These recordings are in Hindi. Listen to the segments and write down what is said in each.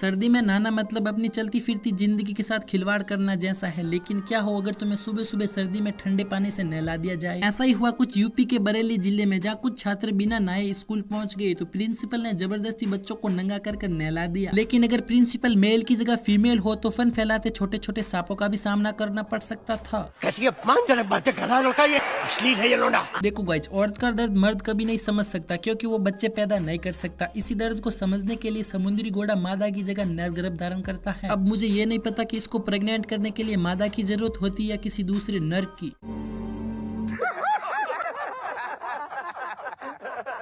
सर्दी में नहाना मतलब अपनी चलती फिरती जिंदगी के साथ खिलवाड़ करना जैसा है। लेकिन क्या हो अगर तुम्हें सुबह सुबह सर्दी में ठंडे पानी से नहला दिया जाए। ऐसा ही हुआ कुछ यूपी के बरेली जिले में, जहाँ कुछ छात्र बिना नहाए स्कूल पहुंच गए तो प्रिंसिपल ने जबरदस्ती बच्चों को नंगा कर नहला दिया। लेकिन अगर प्रिंसिपल मेल की जगह फीमेल हो तो फन फैलाते छोटे छोटे सांपों का भी सामना करना पड़ सकता था। कैसी अपमानजनक बातें कर रहा है लड़का, ये अश्लील है ये लोना। देखो गाइस, औरत का दर्द मर्द कभी नहीं समझ सकता क्योंकि वो बच्चे पैदा नहीं कर सकता। इसी दर्द को समझने के लिए समुद्री घोड़ा मादा की जगह नर गर्भ धारण करता है। अब मुझे ये नहीं पता कि इसको प्रेग्नेंट करने के लिए मादा की जरूरत होती है या किसी दूसरे नर की।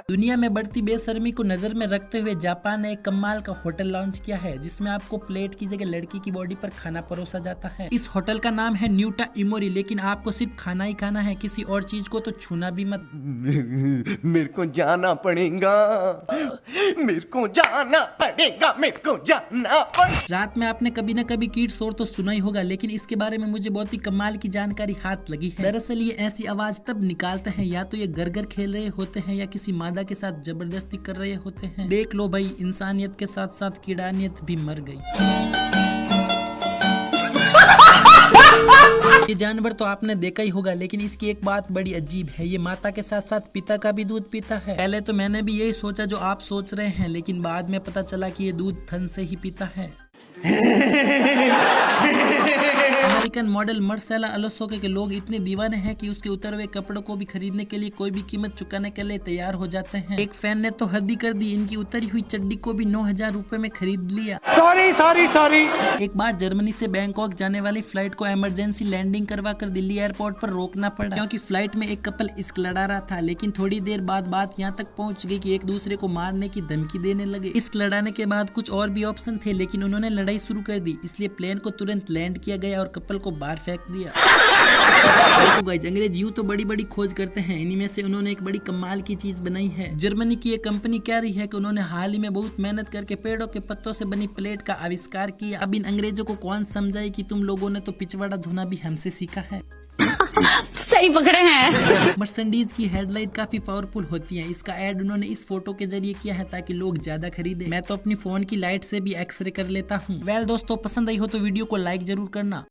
दुनिया में बढ़ती बेशर्मी को नजर में रखते हुए जापान ने एक कमाल का होटल लॉन्च किया है, जिसमें आपको प्लेट की जगह लड़की की बॉडी पर खाना परोसा जाता है। इस होटल का नाम है न्यूटा इमोरी, लेकिन आपको सिर्फ खाना ही खाना है, किसी और चीज को तो छूना भी मत। मेरे को जाना पड़ेगा, मेरे को जाना पड़ेगा, मेरे को जाना पड़ेगा। रात में आपने कभी न कभी कीट शोर तो सुना ही होगा, लेकिन इसके बारे में मुझे बहुत ही कमाल की जानकारी हाथ लगी है। दरअसल ये ऐसी आवाज तब निकालते हैं या तो ये घर खेल रहे होते हैं या किसी मादा के साथ जबरदस्ती कर रहे होते हैं। देख लो भाई, इंसानियत के साथ साथ कीड़ानियत भी मर गई। ये जानवर तो आपने देखा ही होगा, लेकिन इसकी एक बात बड़ी अजीब है, ये माता के साथ साथ पिता का भी दूध पीता है। पहले तो मैंने भी यही सोचा जो आप सोच रहे हैं, लेकिन बाद में पता चला कि ये दूध थन से ही पीता है। अमेरिकन मॉडल मार्सेला अलोंसो के लोग इतने दीवाने हैं कि उसके उतरे हुए कपड़ों को भी खरीदने के लिए कोई भी कीमत चुकाने के लिए तैयार हो जाते हैं। एक फैन ने तो हद ही कर दी, इनकी उतरी हुई चड्डी को भी 9,000 रुपए में खरीद लिया। सॉरी। एक बार जर्मनी से बैंकॉक जाने वाली फ्लाइट को इमरजेंसी लैंडिंग करवा कर दिल्ली एयरपोर्ट पर रोकना पड़ा, क्योंकि फ्लाइट में एक कपल इश्क लड़ा रहा था। लेकिन थोड़ी देर बाद बात यहाँ तक पहुँच गई कि एक दूसरे को मारने की धमकी देने लगे। इश्क लड़ाने के बाद कुछ और भी ऑप्शन थे, लेकिन उन्होंने लड़ाई शुरू कर दी, इसलिए प्लेन को तुरंत लैंड किया गया और कपल को बाहर फेंक दिया। देखो गाइस, अंग्रेज यूं तो बड़ी बड़ी खोज करते हैं, इन्हीं में से उन्होंने एक बड़ी कमाल की चीज बनाई है। जर्मनी की एक कंपनी कह रही है कि उन्होंने हाल ही में बहुत मेहनत करके पेड़ों के पत्तों से बनी प्लेट का आविष्कार किया। अब इन अंग्रेजों को कौन समझाए कि तुम लोगों ने तो पिछवाड़ा धोना भी हमसे सीखा है। सही पकड़े हैं। मर्सिडीज की हेडलाइट काफी पावरफुल होती है। इसका ऐड उन्होंने इस फोटो के जरिए किया है ताकि लोग ज्यादा खरीदे। मैं तो अपनी फोन की लाइट से भी एक्सरे कर लेता हूँ। वेल दोस्तों, पसंद आई हो तो वीडियो को लाइक जरूर करना।